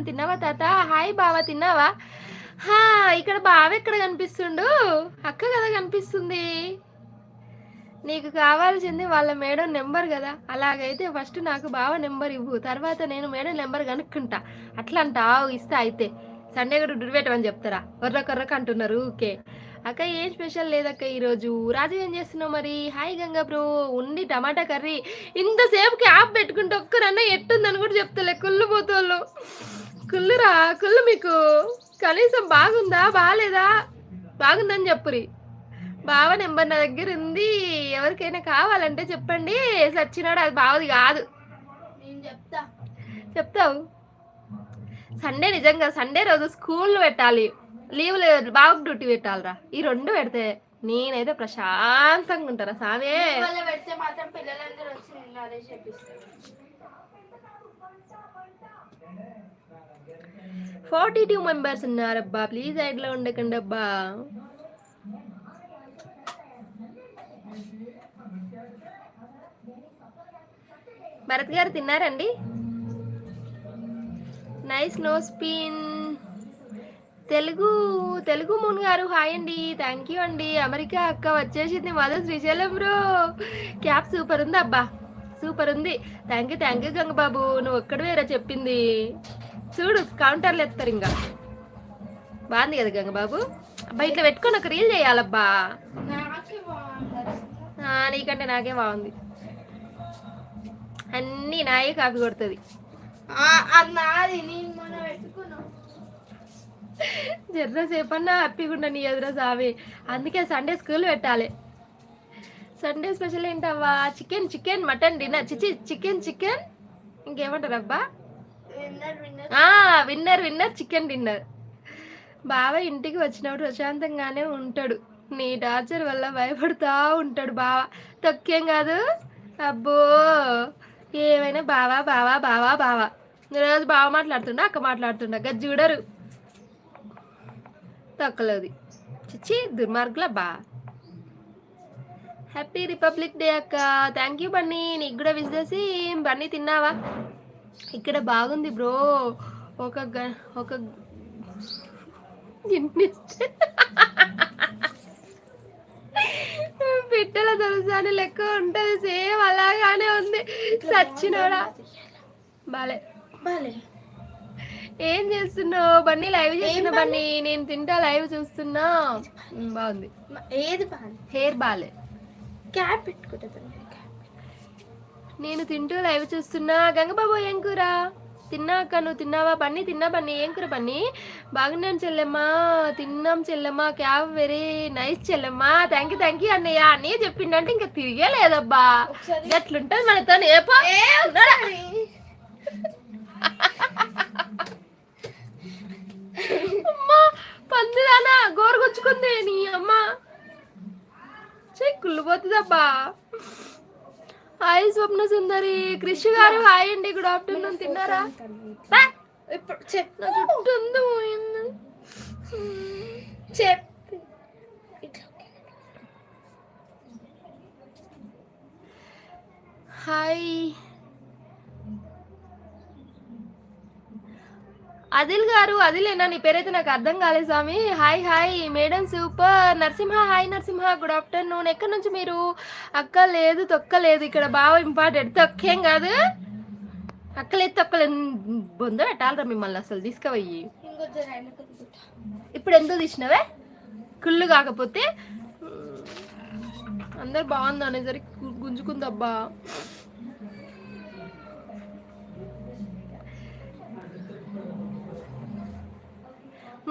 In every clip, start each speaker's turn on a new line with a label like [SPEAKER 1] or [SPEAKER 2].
[SPEAKER 1] Afternoon తిన్నావా తాత? Hi బావ తిన్నావా? హా ఇక్కడ బావ ఎక్కడ కనిపిస్తుండు? అక్క కదా కనిపిస్తుంది. నీకు కావాల్సింది వాళ్ళ మేడం నెంబర్ కదా, అలాగైతే ఫస్ట్ నాకు బావ నెంబర్ ఇవ్వు, తర్వాత నేను మేడం నెంబర్ కనుక్కుంటా. అట్లా అంటావు, ఇస్తా. అయితే సండే కూడా డుడిపెట్టమని చెప్తారా? కొర్రకొర్రకు అంటున్నారు ఊకే. అక్క ఏం స్పెషల్ లేదక్క ఈరోజు. రాజు ఏం చేస్తున్నావు మరి? Hi Ganga bro. ఉండి టమాటా కర్రీ. ఇంతసేపు క్యాప్ పెట్టుకుంటే ఒక్కరన్నా ఎట్టుందని కూడా చెప్తలే. కుళ్ళు పోతోళ్ళు. కుళ్ళురా కుళ్ళు మీకు. కనీసం బాగుందా బాగాలేదా? బాగుందని చెప్పురి. బావ నెంబర్ నా దగ్గర ఉంది, ఎవరికైనా కావాలంటే చెప్పండి. సచ్చినాడు, అది బావది కాదు.
[SPEAKER 2] నేను చెప్తా.
[SPEAKER 1] చెప్తావు? సండే నిజంగా సండే రోజు స్కూల్ పెట్టాలి, లీవ్ లేదు, బాబుకి డ్యూటీ పెట్టాలిరా. ఈ రెండు పెడితే నేనైతే ప్రశాంతంగా ఉంటారా సామే.
[SPEAKER 2] పెడితే మాత్రం పిల్లలందరూ వచ్చి నిన్ను అదే చెప్పిస్తారు.
[SPEAKER 1] 42 మెంబర్స్ ఉన్నారబ్బా, ప్లీజ్ సైడ్లో ఉండకండి అబ్బా. భరత్ గారు తిన్నారండి? Nice no spin. Telugu moon గారు హాయ్ అండి, థ్యాంక్ యూ అండి. అమెరికా అక్క వచ్చేసింది mother Srisailam bro. Cap super ఉంది అబ్బా, సూపర్ ఉంది. థ్యాంక్ యూ గంగబాబు, నువ్వు ఒక్కడు వేరే చెప్పింది. చూడు కౌంటర్లు ఎత్తారు ఇంకా. బాగుంది కదా గంగబాబు. అబ్బా ఇట్లా పెట్టుకొని ఒక రీల్ చేయాలబ్బా. నీకంటే నాకే బాగుంది. అన్నీ నాయే కాపీ కొడుతుంది. జర్రసేపన్నా హ్యాపీగా ఉండ నీ ఎదురా సావి. అందుకే సండే స్కూల్ పెట్టాలి. సండే స్పెషల్ ఏంటవ్వా? Chicken mutton dinner. చికెన్ ఇంకేమంటారు అబ్బా? Winner chicken dinner. బావ ఇంటికి వచ్చినప్పుడు ప్రశాంతంగానే ఉంటాడు, నీ టార్చర్ వల్ల భయపడుతూ ఉంటాడు బావ. తొక్కేం కాదు అబ్బో. ఏమైనా బావా బావా బావా బావా. ఈరోజు బావ మాట్లాడుతుండ, అక్క మాట్లాడుతుండ, గది చూడరు. తొక్కలేదు. చిచ్చి దుర్మార్గుల బా. హ్యాపీ రిపబ్లిక్ డే అక్క. థ్యాంక్ యూ బన్నీ, నీకు కూడా విష్ చేసి. బన్నీ తిన్నావా? ఇక్కడ బాగుంది బ్రో. ఒక పిట్టల దొరసాని లెక్క ఉంటది, సేమ్ అలాగానే ఉంది. సచ్చినోడా బాలే. ఏం చేస్తున్నావు బన్నీ? లైవ్ చేస్తున్నా బన్నీ, నేను తింటా లైవ్ చూస్తున్నా. బాగుంది.
[SPEAKER 2] ఏది బాలే?
[SPEAKER 1] హెయిర్ బాలే.
[SPEAKER 2] క్యాప్ పెట్టుకుంటా.
[SPEAKER 1] నేను తింటూ లైవ్ చూస్తున్నా. గంగబాబు ఏం కూర తిన్నాక? నువ్వు తిన్నావా బన్నీ? తిన్నా బన్నీ. ఏం కూర బన్నీ? బాగున్నాను చెల్లెమ్మా. తిన్నాం చెల్లెమ్మా. క్యాబ్ వెరీ నైస్ చెల్లెమ్మా. థ్యాంక్ యూ అన్నయ్య. అన్నయ్య చెప్పిండంటే ఇంకా తిరిగే లేదబ్బా. ఎట్లుంటది మనతో? అమ్మా పందిదానా గోరుకొచ్చుకుంది నీ అమ్మ. కుళ్ళిపోతుందబ్బా. హాయ్ స్వప్న సుందరి. క్రిష్ గారు హాయ్ అండి, గుడ్ ఆఫ్టర్నూన్. తిన్నారా? హాయ్ అదిల్ గారు. అదిలేనా నీ పేరైతే? నాకు అర్థం కాలేదు స్వామి. Hi madam super. Narasimha hi Narasimha, good afternoon. ఎక్కడి నుంచి మీరు? అక్క లేదు తొక్కలేదు, ఇక్కడ బాగా ఇంపార్టెంట్. తొక్కేం కాదు, అక్కలేదు తొక్కలేదు. బొంద పెట్టాలరా మిమ్మల్ని అసలు తీసుకుపోయి. ఇప్పుడు ఎందుకు తీసినవే? కుళ్ళు కాకపోతే అందరు బాగుంది అనేసరికి గుంజుకుందబ్బా.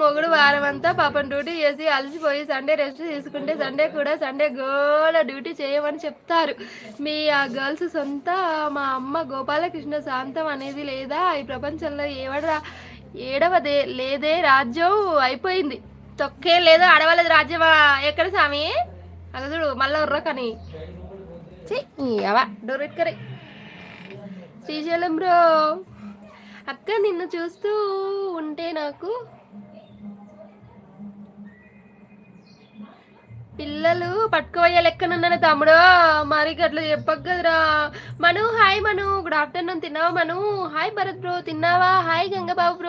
[SPEAKER 1] మొగుడు వారం అంతా పాపం డ్యూటీ చేసి అలసిపోయి సండే రెస్ట్ తీసుకుంటే సండే గోల డ్యూటీ చేయమని చెప్తారు. మీ ఆ గర్ల్స్ సొంత. మా అమ్మ గోపాలకృష్ణ శాంతం అనేది లేదా ఈ ప్రపంచంలో? ఏడవదే లేదే, రాజ్యం అయిపోయింది. తొక్కే లేదు, ఆడవాళ్ళది రాజ్యమా? ఎక్కడ స్వామి? అగదుడు మళ్ళా ఉర్రకని అవా డోరెక్కరి. శ్రీశైలం బ్రో. అక్క నిన్ను చూస్తూ ఉంటే నాకు పిల్లలు పట్టుకోవయ్యే లెక్కనున్నాను తమ్ముడు. మరి అట్లా చెప్పకు కదరా. Manu hi Manu, good afternoon. తిన్నావా మను? Hi Bharat bro. తిన్నావా? Hi Gangababu bro.